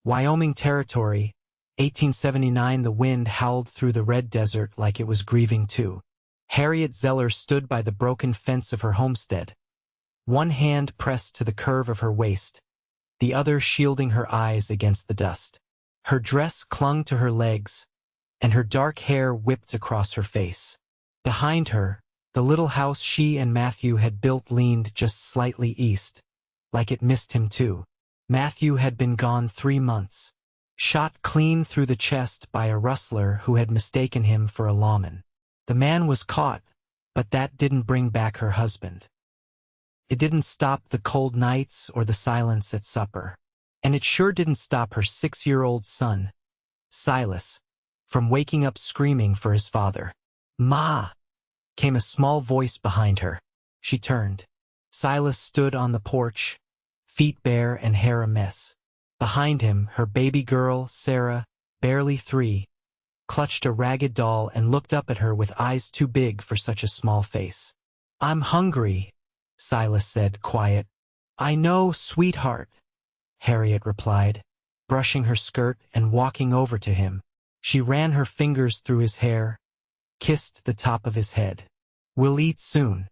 Wyoming Territory, 1879. The wind howled through the red desert like it was grieving too. Harriet Zeller stood by the broken fence of her homestead, one hand pressed to the curve of her waist, the other shielding her eyes against the dust. Her dress clung to her legs, and her dark hair whipped across her face. Behind her, the little house she and Matthew had built leaned just slightly east, like it missed him too. Matthew had been gone 3 months, shot clean through the chest by a rustler who had mistaken him for a lawman. The man was caught, but that didn't bring back her husband. It didn't stop the cold nights or the silence at supper. And it sure didn't stop her 6-year-old son, Silas, from waking up screaming for his father. "Ma!" came a small voice behind her. She turned. Silas stood on the porch, feet bare and hair a mess. Behind him, her baby girl, Sarah, barely 3, clutched a ragged doll and looked up at her with eyes too big for such a small face. "I'm hungry," Silas said, quiet. "I know, sweetheart," Harriet replied, brushing her skirt and walking over to him. She ran her fingers through his hair, kissed the top of his head. "We'll eat soon.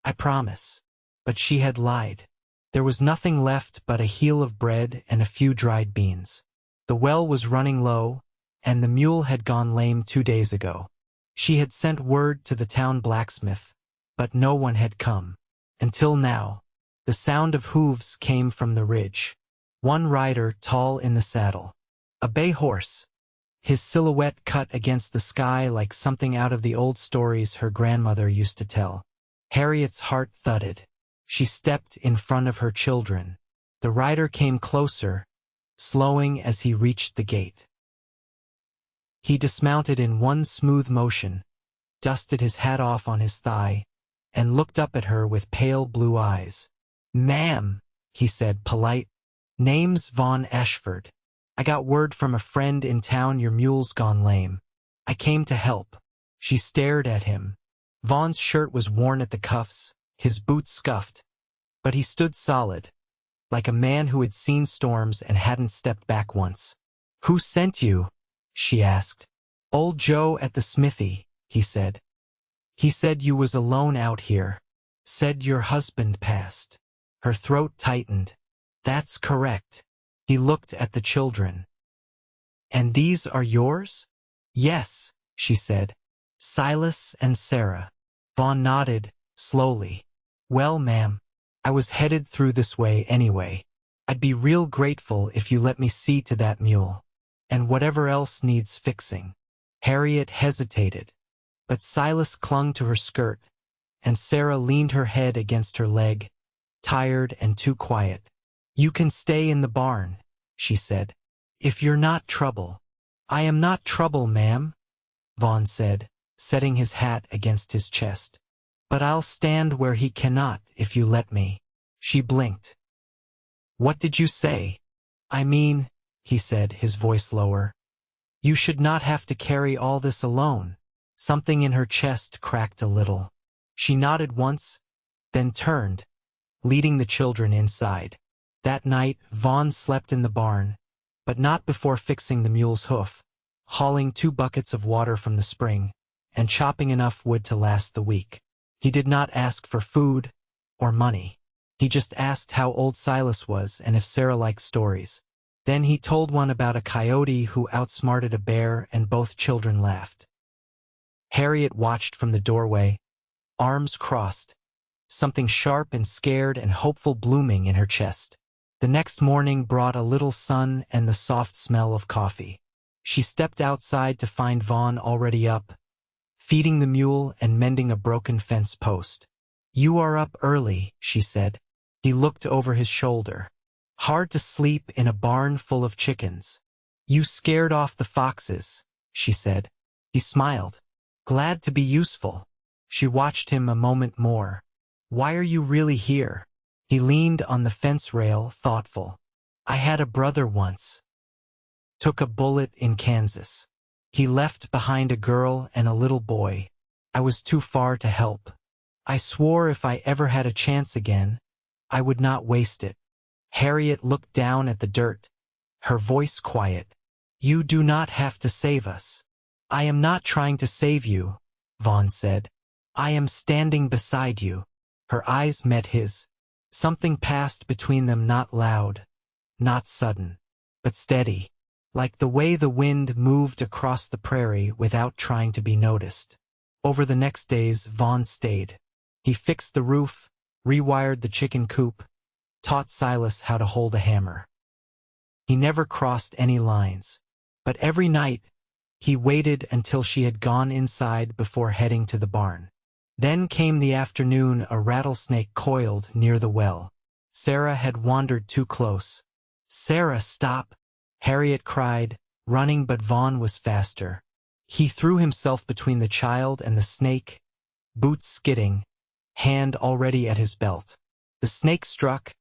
I promise." But she had lied. There was nothing left but a heel of bread and a few dried beans. The well was running low, and the mule had gone lame 2 days ago. She had sent word to the town blacksmith, but no one had come. Until now, the sound of hooves came from the ridge. One rider tall in the saddle. A bay horse, his silhouette cut against the sky like something out of the old stories her grandmother used to tell. Harriet's heart thudded. She stepped in front of her children. The rider came closer, slowing as he reached the gate. He dismounted in one smooth motion, dusted his hat off on his thigh, and looked up at her with pale blue eyes. "Ma'am," he said, polite. "Name's Vaughn Ashford. I got word from a friend in town your mule's gone lame. I came to help." She stared at him. Vaughn's shirt was worn at the cuffs, his boots scuffed, but he stood solid, like a man who had seen storms and hadn't stepped back once. "Who sent you?" she asked. "Old Joe at the smithy," he said. "He said you was alone out here. Said your husband passed." Her throat tightened. "That's correct." He looked at the children. "And these are yours?" "Yes," she said. "Silas and Sarah." Vaughn nodded, slowly. "Well, ma'am, I was headed through this way anyway. I'd be real grateful if you let me see to that mule, and whatever else needs fixing." Harriet hesitated, but Silas clung to her skirt, and Sarah leaned her head against her leg, tired and too quiet. "You can stay in the barn," she said, "if you're not trouble." "I am not trouble, ma'am," Vaughn said, setting his hat against his chest. "But I'll stand where he cannot if you let me." She blinked. "What did you say?" "I mean," he said, his voice lower, "you should not have to carry all this alone." Something in her chest cracked a little. She nodded once, then turned, leading the children inside. That night, Vaughn slept in the barn, but not before fixing the mule's hoof, hauling 2 buckets of water from the spring, and chopping enough wood to last the week. He did not ask for food or money. He just asked how old Silas was and if Sarah liked stories. Then he told one about a coyote who outsmarted a bear, and both children laughed. Harriet watched from the doorway, arms crossed, something sharp and scared and hopeful blooming in her chest. The next morning brought a little sun and the soft smell of coffee. She stepped outside to find Vaughn already up, feeding the mule and mending a broken fence post. "You are up early," she said. He looked over his shoulder. "Hard to sleep in a barn full of chickens." "You scared off the foxes," she said. He smiled. "Glad to be useful." She watched him a moment more. "Why are you really here?" He leaned on the fence rail, thoughtful. "I had a brother once. Took a bullet in Kansas. He left behind a girl and a little boy. I was too far to help. I swore if I ever had a chance again, I would not waste it." Harriet looked down at the dirt, her voice quiet. You do not have to save us. I am not trying to save you, Vaughn said. I am standing beside you. Her eyes met his. Something passed between them, not loud, not sudden, but steady, like the way the wind moved across the prairie without trying to be noticed. Over the next days, Vaughn stayed. He fixed the roof, rewired the chicken coop, taught Silas how to hold a hammer. He never crossed any lines, but every night he waited until she had gone inside before heading to the barn. Then came the afternoon a rattlesnake coiled near the well. Sarah had wandered too close. Sarah, stop! Harriet cried, running, but Vaughn was faster. He threw himself between the child and the snake, boots skidding, hand already at his belt. The snake struck,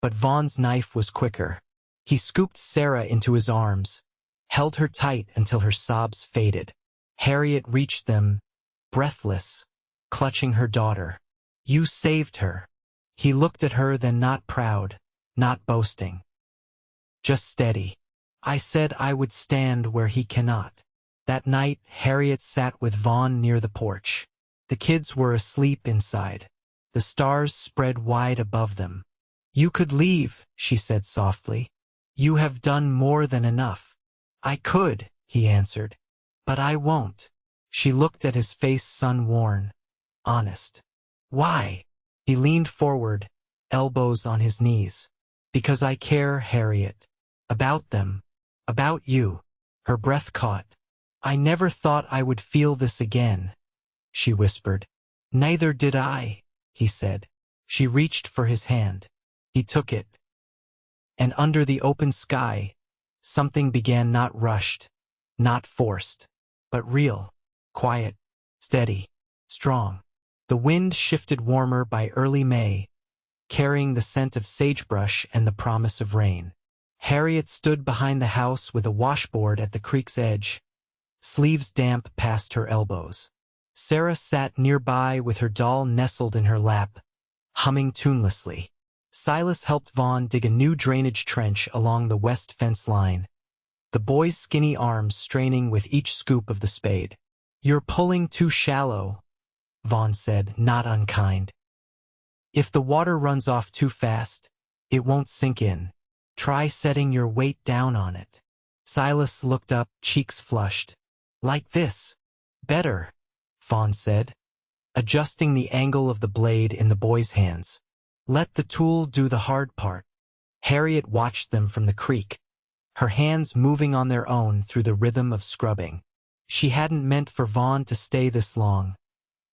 but Vaughn's knife was quicker. He scooped Sarah into his arms, held her tight until her sobs faded. Harriet reached them, breathless, clutching her daughter. You saved her. He looked at her, then not proud, not boasting. Just steady. I said I would stand where he cannot. That night, Harriet sat with Vaughn near the porch. The kids were asleep inside. The stars spread wide above them. You could leave, she said softly. You have done more than enough. I could, he answered. But I won't. She looked at his face, sun-worn, honest. Why? He leaned forward, elbows on his knees. Because I care, Harriet. About them. About you. Her breath caught. I never thought I would feel this again, she whispered. Neither did I, he said. She reached for his hand. He took it. And under the open sky, something began, not rushed, not forced, but real, quiet, steady, strong. The wind shifted warmer by early May, carrying the scent of sagebrush and the promise of rain. Harriet stood behind the house with a washboard at the creek's edge, sleeves damp past her elbows. Sarah sat nearby with her doll nestled in her lap, humming tunelessly. Silas helped Vaughn dig a new drainage trench along the west fence line, the boy's skinny arms straining with each scoop of the spade. You're pulling too shallow, Vaughn said, not unkind. If the water runs off too fast, it won't sink in. Try setting your weight down on it. Silas looked up, cheeks flushed. Like this. Better, Vaughn said, adjusting the angle of the blade in the boy's hands. Let the tool do the hard part. Harriet watched them from the creek, her hands moving on their own through the rhythm of scrubbing. She hadn't meant for Vaughn to stay this long,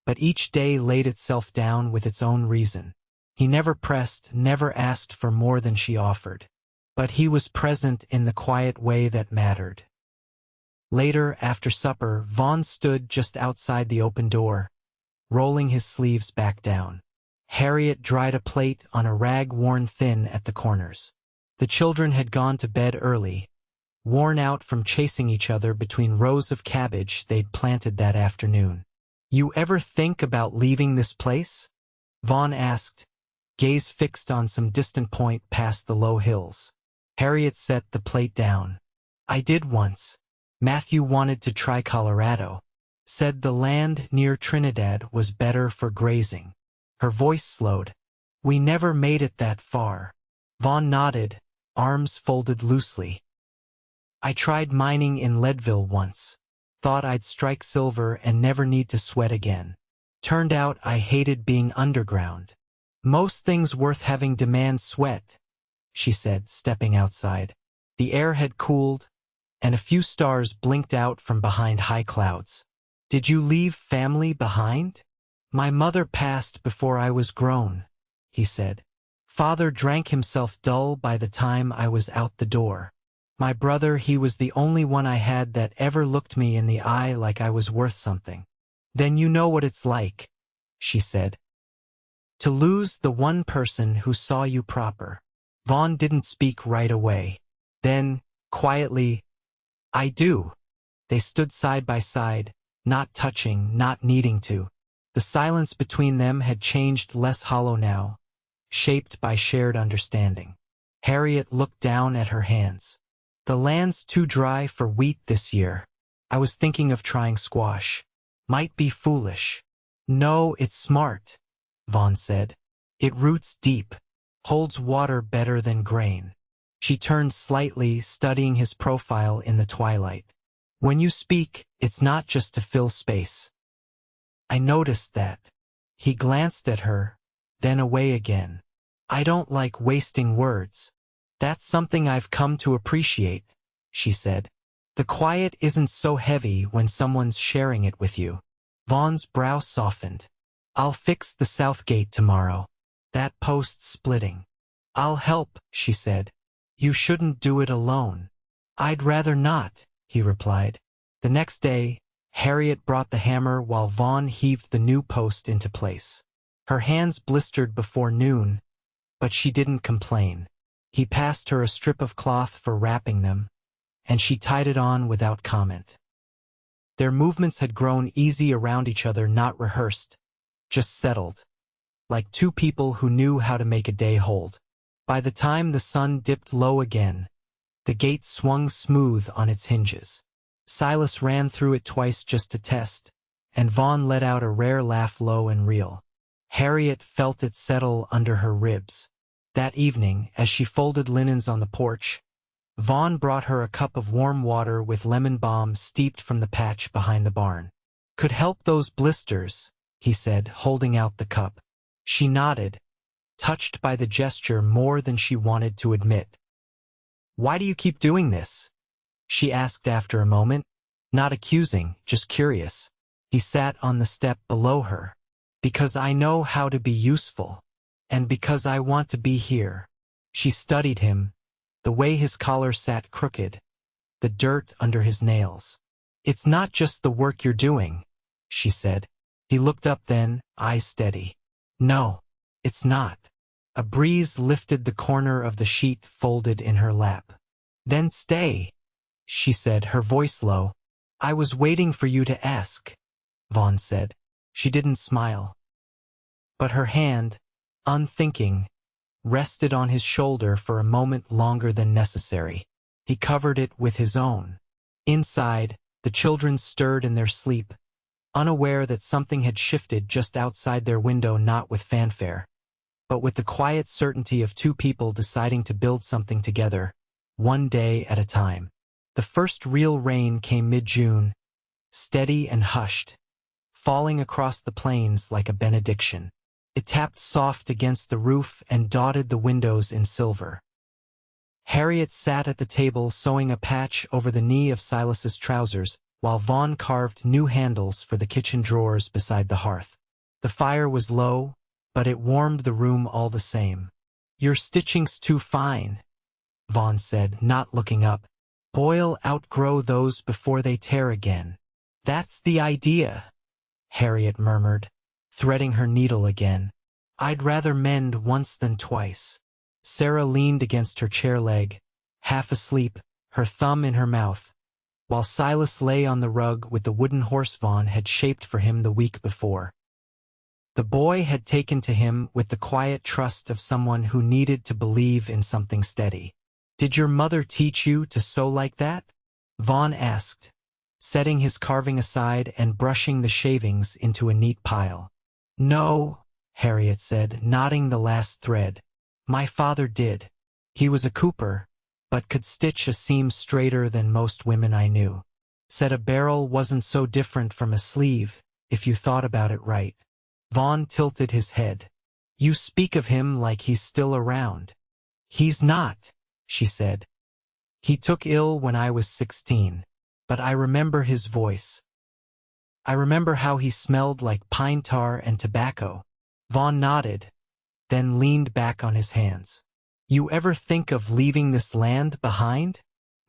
but each day laid itself down with its own reason. He never pressed, never asked for more than she offered. But he was present in the quiet way that mattered. Later, after supper, Vaughn stood just outside the open door, rolling his sleeves back down. Harriet dried a plate on a rag worn thin at the corners. The children had gone to bed early, worn out from chasing each other between rows of cabbage they'd planted that afternoon. You ever think about leaving this place? Vaughn asked, gaze fixed on some distant point past the low hills. Harriet set the plate down. I did once. Matthew wanted to try Colorado. Said the land near Trinidad was better for grazing. Her voice slowed. We never made it that far. Vaughn nodded, arms folded loosely. I tried mining in Leadville once. Thought I'd strike silver and never need to sweat again. Turned out I hated being underground. Most things worth having demand sweat, she said, stepping outside. The air had cooled, and a few stars blinked out from behind high clouds. Did you leave family behind? My mother passed before I was grown, he said. Father drank himself dull by the time I was out the door. My brother, he was the only one I had that ever looked me in the eye like I was worth something. Then you know what it's like, she said. To lose the one person who saw you proper. Vaughn didn't speak right away. Then, quietly, I do. They stood side by side, not touching, not needing to. The silence between them had changed, less hollow now, shaped by shared understanding. Harriet looked down at her hands. The land's too dry for wheat this year. I was thinking of trying squash. Might be foolish. No, it's smart, Vaughn said. It roots deep, holds water better than grain. She turned slightly, studying his profile in the twilight. When you speak, it's not just to fill space. I noticed that. He glanced at her, then away again. I don't like wasting words. That's something I've come to appreciate, she said. The quiet isn't so heavy when someone's sharing it with you. Vaughn's brow softened. I'll fix the south gate tomorrow. That post's splitting. I'll help, she said. You shouldn't do it alone. I'd rather not, he replied. The next day, Harriet brought the hammer while Vaughn heaved the new post into place. Her hands blistered before noon, but she didn't complain. He passed her a strip of cloth for wrapping them, and she tied it on without comment. Their movements had grown easy around each other, not rehearsed, just settled, like two people who knew how to make a day hold. By the time the sun dipped low again, the gate swung smooth on its hinges. Silas ran through it twice just to test, and Vaughn let out a rare laugh, low and real. Harriet felt it settle under her ribs. That evening, as she folded linens on the porch, Vaughn brought her a cup of warm water with lemon balm steeped from the patch behind the barn. Could help those blisters, he said, holding out the cup. She nodded, touched by the gesture more than she wanted to admit. Why do you keep doing this? She asked after a moment, not accusing, just curious. He sat on the step below her. Because I know how to be useful, and because I want to be here. She studied him, the way his collar sat crooked, the dirt under his nails. It's not just the work you're doing, she said. He looked up then, eyes steady. No, it's not. A breeze lifted the corner of the sheet folded in her lap. Then stay, she said, her voice low. I was waiting for you to ask, Vaughn said. She didn't smile. But her hand, unthinking, rested on his shoulder for a moment longer than necessary. He covered it with his own. Inside, the children stirred in their sleep, unaware that something had shifted just outside their window, not with fanfare, but with the quiet certainty of two people deciding to build something together, one day at a time. The first real rain came mid-June, steady and hushed, falling across the plains like a benediction. It tapped soft against the roof and dotted the windows in silver. Harriet sat at the table sewing a patch over the knee of Silas's trousers, while Vaughn carved new handles for the kitchen drawers beside the hearth. The fire was low, but it warmed the room all the same. Your stitching's too fine, Vaughn said, not looking up. Boil outgrow those before they tear again. That's the idea, Harriet murmured, threading her needle again. I'd rather mend once than twice. Sarah leaned against her chair leg, half asleep, her thumb in her mouth, while Silas lay on the rug with the wooden horse Vaughn had shaped for him the week before. The boy had taken to him with the quiet trust of someone who needed to believe in something steady. Did your mother teach you to sew like that? Vaughn asked, setting his carving aside and brushing the shavings into a neat pile. No, Harriet said, knotting the last thread. My father did. He was a cooper, but could stitch a seam straighter than most women I knew. Said a barrel wasn't so different from a sleeve, if you thought about it right. Vaughn tilted his head. You speak of him like he's still around. He's not, she said. He took ill when I was 16, but I remember his voice. I remember how he smelled like pine tar and tobacco. Vaughn nodded, then leaned back on his hands. You ever think of leaving this land behind?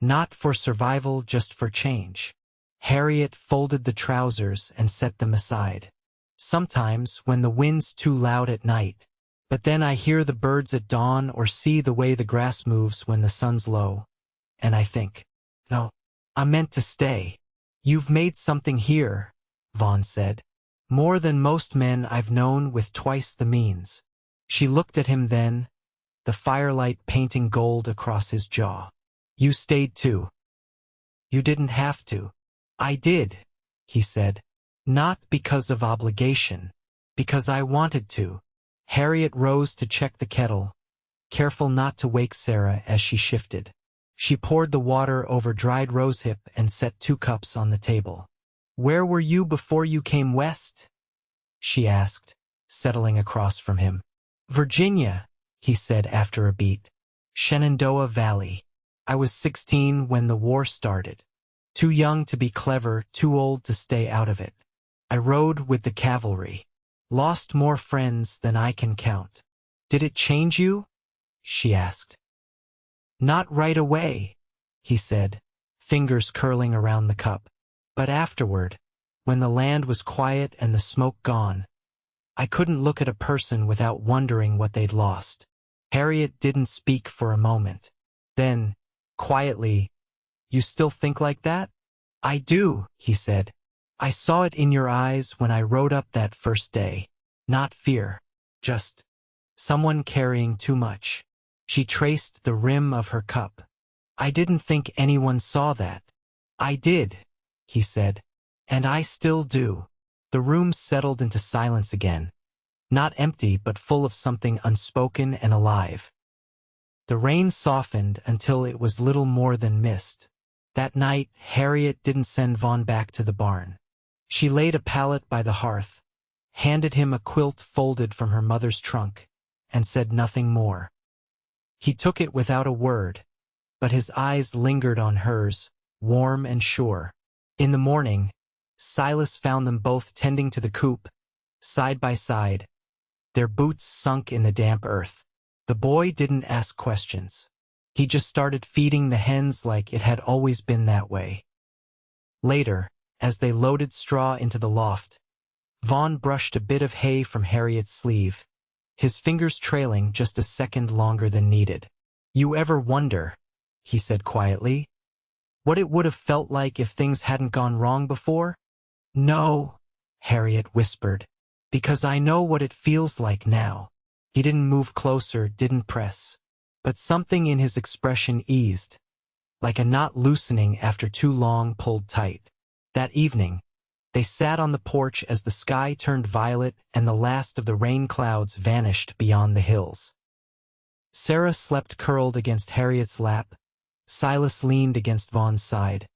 Not for survival, just for change. Harriet folded the trousers and set them aside. Sometimes when the wind's too loud at night, but then I hear the birds at dawn or see the way the grass moves when the sun's low, and I think, no, I'm meant to stay. You've made something here, Vaughn said. More than most men I've known with twice the means. She looked at him then, the firelight painting gold across his jaw. You stayed too. You didn't have to. I did, he said. Not because of obligation. Because I wanted to. Harriet rose to check the kettle, careful not to wake Sarah as she shifted. She poured the water over dried rosehip and set 2 cups on the table. Where were you before you came west? She asked, settling across from him. Virginia, he said after a beat. Shenandoah Valley. I was 16 when the war started. Too young to be clever, too old to stay out of it. I rode with the cavalry. Lost more friends than I can count. Did it change you? She asked. Not right away, he said, fingers curling around the cup. But afterward, when the land was quiet and the smoke gone, I couldn't look at a person without wondering what they'd lost. Harriet didn't speak for a moment. Then, quietly, You still think like that? I do, he said. I saw it in your eyes when I rode up that first day. Not fear, just someone carrying too much. She traced the rim of her cup. I didn't think anyone saw that. I did, he said. And I still do. The room settled into silence again. Not empty, but full of something unspoken and alive. The rain softened until it was little more than mist. That night, Harriet didn't send Vaughn back to the barn. She laid a pallet by the hearth, handed him a quilt folded from her mother's trunk, and said nothing more. He took it without a word, but his eyes lingered on hers, warm and sure. In the morning, Silas found them both tending to the coop, side by side, their boots sunk in the damp earth. The boy didn't ask questions. He just started feeding the hens like it had always been that way. Later, as they loaded straw into the loft, Vaughn brushed a bit of hay from Harriet's sleeve, his fingers trailing just a second longer than needed. You ever wonder, he said quietly, what it would have felt like if things hadn't gone wrong before? No, Harriet whispered, because I know what it feels like now. He didn't move closer, didn't press, but something in his expression eased, like a knot loosening after too long pulled tight. That evening, they sat on the porch as the sky turned violet and the last of the rain clouds vanished beyond the hills. Sarah slept curled against Harriet's lap. Silas leaned against Vaughn's side,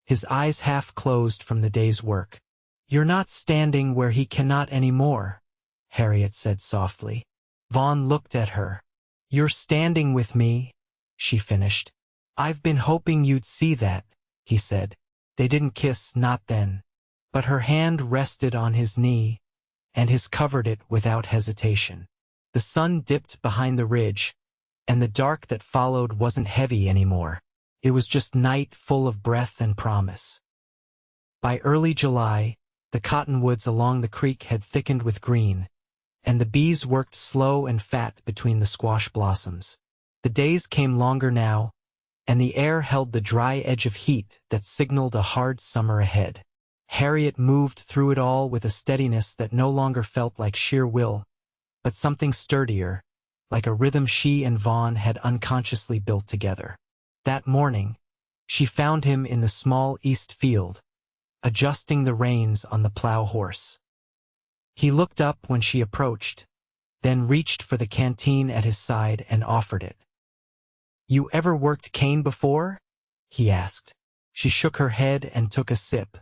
his eyes half closed from the day's work. You're not standing where he cannot anymore, Harriet said softly. Vaughn looked at her. You're standing with me, she finished. I've been hoping you'd see that, he said. They didn't kiss, not then. But her hand rested on his knee, and his covered it without hesitation. The sun dipped behind the ridge, and the dark that followed wasn't heavy anymore. It was just night full of breath and promise. By early July, the cottonwoods along the creek had thickened with green, and the bees worked slow and fat between the squash blossoms. The days came longer now, and the air held the dry edge of heat that signaled a hard summer ahead. Harriet moved through it all with a steadiness that no longer felt like sheer will, but something sturdier, like a rhythm she and Vaughn had unconsciously built together. That morning, she found him in the small east field, adjusting the reins on the plow horse. He looked up when she approached, then reached for the canteen at his side and offered it. You ever worked cane before? He asked. She shook her head and took a sip.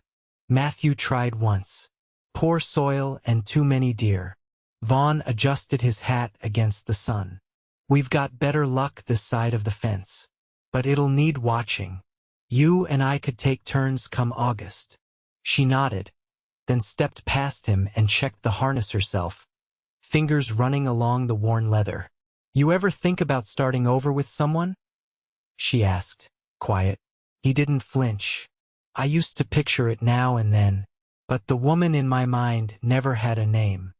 Matthew tried once. Poor soil and too many deer. Vaughn adjusted his hat against the sun. We've got better luck this side of the fence, but it'll need watching. You and I could take turns come August. She nodded, then stepped past him and checked the harness herself, fingers running along the worn leather. You ever think about starting over with someone? She asked, quiet. He didn't flinch. I used to picture it now and then, but the woman in my mind never had a name.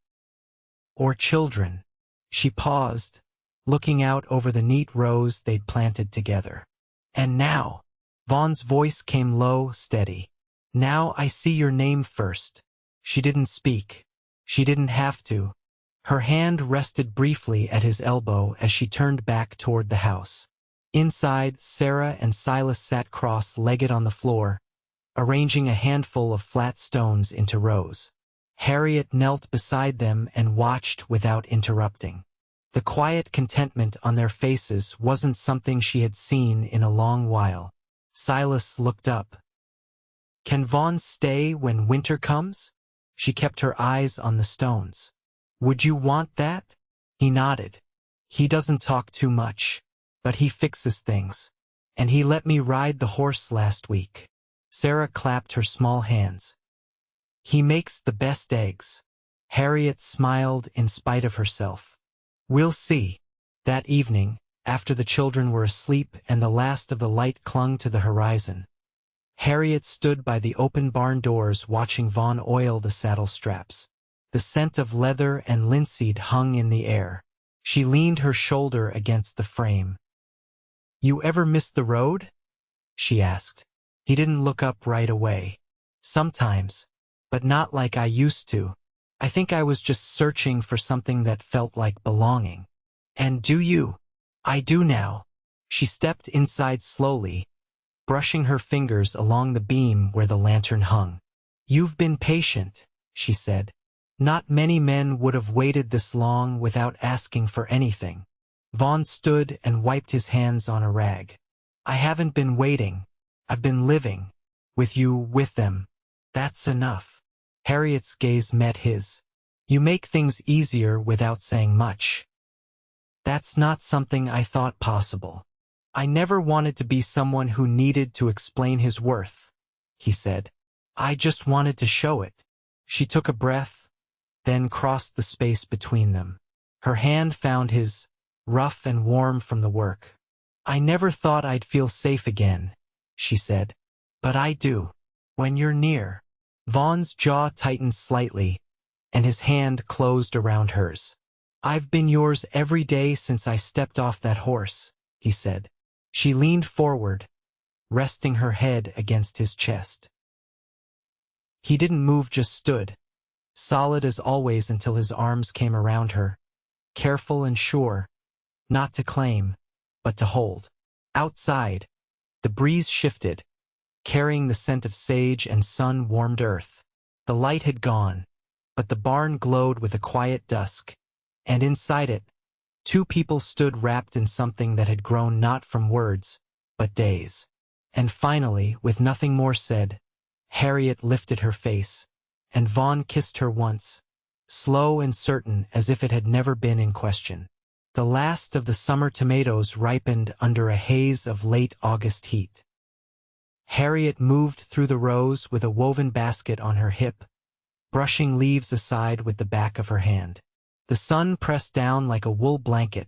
Or children. She paused, looking out over the neat rows they'd planted together. And now, Vaughn's voice came low, steady. Now I see your name first. She didn't speak. She didn't have to. Her hand rested briefly at his elbow as she turned back toward the house. Inside, Sarah and Silas sat cross-legged on the floor, arranging a handful of flat stones into rows. Harriet knelt beside them and watched without interrupting. The quiet contentment on their faces wasn't something she had seen in a long while. Silas looked up. "Can Vaughn stay when winter comes?" She kept her eyes on the stones. "Would you want that?" He nodded. "He doesn't talk too much, but he fixes things. And he let me ride the horse last week." Sarah clapped her small hands. "He makes the best eggs." Harriet smiled in spite of herself. "We'll see." That evening, after the children were asleep and the last of the light clung to the horizon, Harriet stood by the open barn doors watching Vaughn oil the saddle straps. The scent of leather and linseed hung in the air. She leaned her shoulder against the frame. "You ever miss the road?" she asked. He didn't look up right away. "Sometimes, but not like I used to. I think I was just searching for something that felt like belonging." "And do you?" "I do now." She stepped inside slowly, brushing her fingers along the beam where the lantern hung. "You've been patient," she said. "Not many men would have waited this long without asking for anything." Vaughn stood and wiped his hands on a rag. "I haven't been waiting. I've been living. With you, with them. That's enough." Harriet's gaze met his. "You make things easier without saying much." "That's not something I thought possible. I never wanted to be someone who needed to explain his worth," he said. "I just wanted to show it." She took a breath, then crossed the space between them. Her hand found his, rough and warm from the work. "I never thought I'd feel safe again," she said. "But I do. When you're near." Vaughn's jaw tightened slightly, and his hand closed around hers. "I've been yours every day since I stepped off that horse," he said. She leaned forward, resting her head against his chest. He didn't move, just stood, solid as always until his arms came around her, careful and sure, not to claim, but to hold. Outside, the breeze shifted, carrying the scent of sage and sun-warmed earth. The light had gone, but the barn glowed with a quiet dusk, and inside it, two people stood wrapped in something that had grown not from words, but days. And finally, with nothing more said, Harriet lifted her face, and Vaughn kissed her once, slow and certain as if it had never been in question. The last of the summer tomatoes ripened under a haze of late August heat. Harriet moved through the rows with a woven basket on her hip, brushing leaves aside with the back of her hand. The sun pressed down like a wool blanket,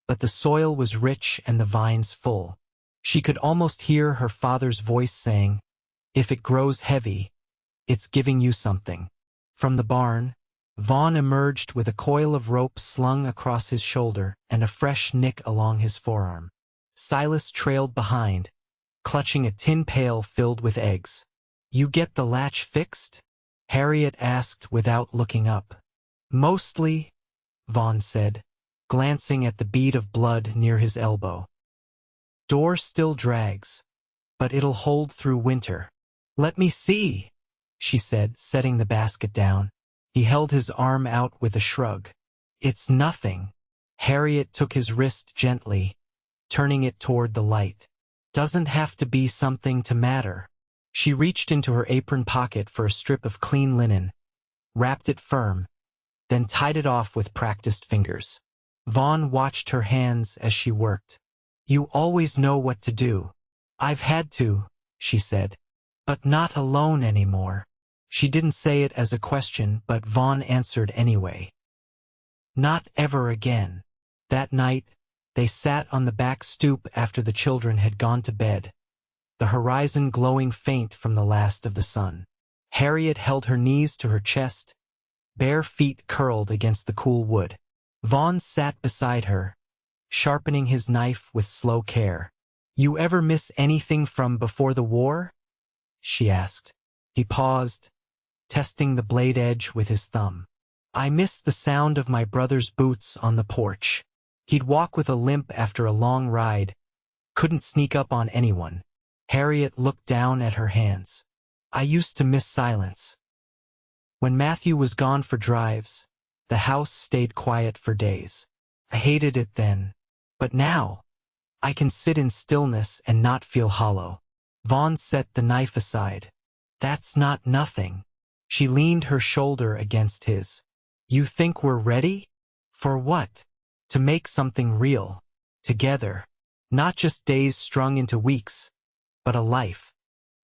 but the soil was rich and the vines full. She could almost hear her father's voice saying, "If it grows heavy, it's giving you something." From the barn, Vaughn emerged with a coil of rope slung across his shoulder and a fresh nick along his forearm. Silas trailed behind, clutching a tin pail filled with eggs. "You get the latch fixed?" Harriet asked without looking up. "Mostly," Vaughn said, glancing at the bead of blood near his elbow. "Door still drags, but it'll hold through winter." "Let me see," she said, setting the basket down. He held his arm out with a shrug. "It's nothing." Harriet took his wrist gently, turning it toward the light. "Doesn't have to be something to matter." She reached into her apron pocket for a strip of clean linen, wrapped it firm, then tied it off with practiced fingers. Vaughn watched her hands as she worked. "You always know what to do." "I've had to," she said, "but not alone anymore." She didn't say it as a question, but Vaughn answered anyway. "Not ever again." That night, they sat on the back stoop after the children had gone to bed, the horizon glowing faint from the last of the sun. Harriet held her knees to her chest, bare feet curled against the cool wood. Vaughn sat beside her, sharpening his knife with slow care. "You ever miss anything from before the war?" she asked. He paused, testing the blade edge with his thumb. "I miss the sound of my brother's boots on the porch." He'd walk with a limp after a long ride, couldn't sneak up on anyone. Harriet looked down at her hands. I used to miss silence. When Matthew was gone for drives, the house stayed quiet for days. I hated it then, but now, I can sit in stillness and not feel hollow. Vaughn set the knife aside. That's not nothing. She leaned her shoulder against his. You think we're ready? For what? To make something real. Together. Not just days strung into weeks, but a life.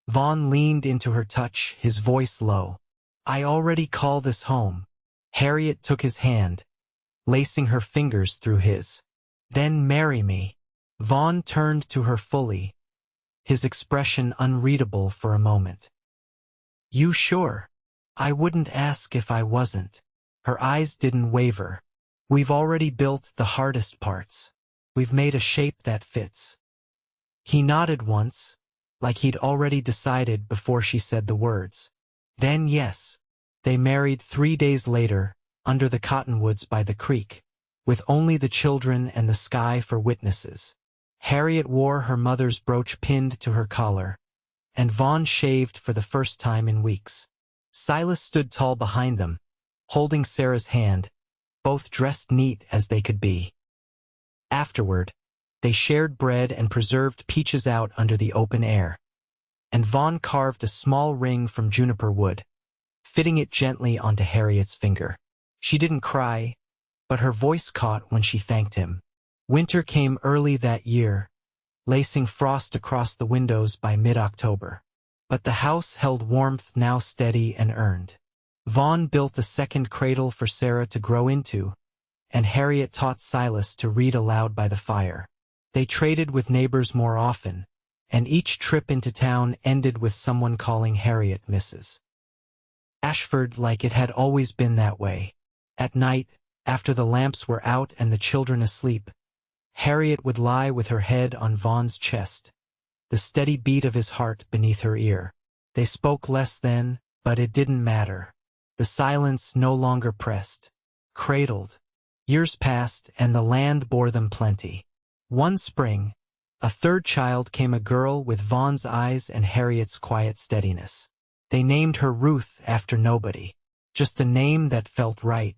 Vaughn leaned into her touch, his voice low. I already call this home. Harriet took his hand, lacing her fingers through his. Then marry me. Vaughn turned to her fully, his expression unreadable for a moment. You sure? I wouldn't ask if I wasn't. Her eyes didn't waver. We've already built the hardest parts. We've made a shape that fits. He nodded once, like he'd already decided before she said the words. Then yes, they married 3 days later, under the cottonwoods by the creek, with only the children and the sky for witnesses. Harriet wore her mother's brooch pinned to her collar, and Vaughn shaved for the first time in weeks. Silas stood tall behind them, holding Sarah's hand, both dressed neat as they could be. Afterward, they shared bread and preserved peaches out under the open air, and Vaughn carved a small ring from juniper wood, fitting it gently onto Harriet's finger. She didn't cry, but her voice caught when she thanked him. Winter came early that year, lacing frost across the windows by mid-October. But the house held warmth now steady and earned. Vaughn built a second cradle for Sarah to grow into, and Harriet taught Silas to read aloud by the fire. They traded with neighbors more often, and each trip into town ended with someone calling Harriet Mrs. Ashford, like it had always been that way. At night, after the lamps were out and the children asleep, Harriet would lie with her head on Vaughn's chest, the steady beat of his heart beneath her ear. They spoke less then, but it didn't matter. The silence no longer pressed, cradled. Years passed, and the land bore them plenty. One spring, a third child came, a girl with Vaughn's eyes and Harriet's quiet steadiness. They named her Ruth after nobody, just a name that felt right.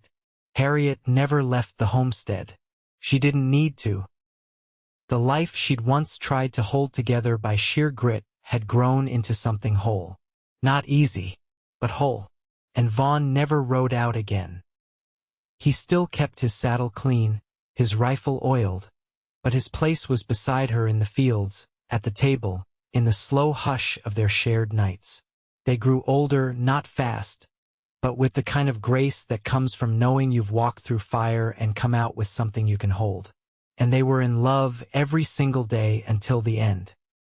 Harriet never left the homestead. She didn't need to. The life she'd once tried to hold together by sheer grit had grown into something whole. Not easy, but whole. And Vaughn never rode out again. He still kept his saddle clean, his rifle oiled, but his place was beside her in the fields, at the table, in the slow hush of their shared nights. They grew older, not fast, but with the kind of grace that comes from knowing you've walked through fire and come out with something you can hold. And they were in love every single day until the end.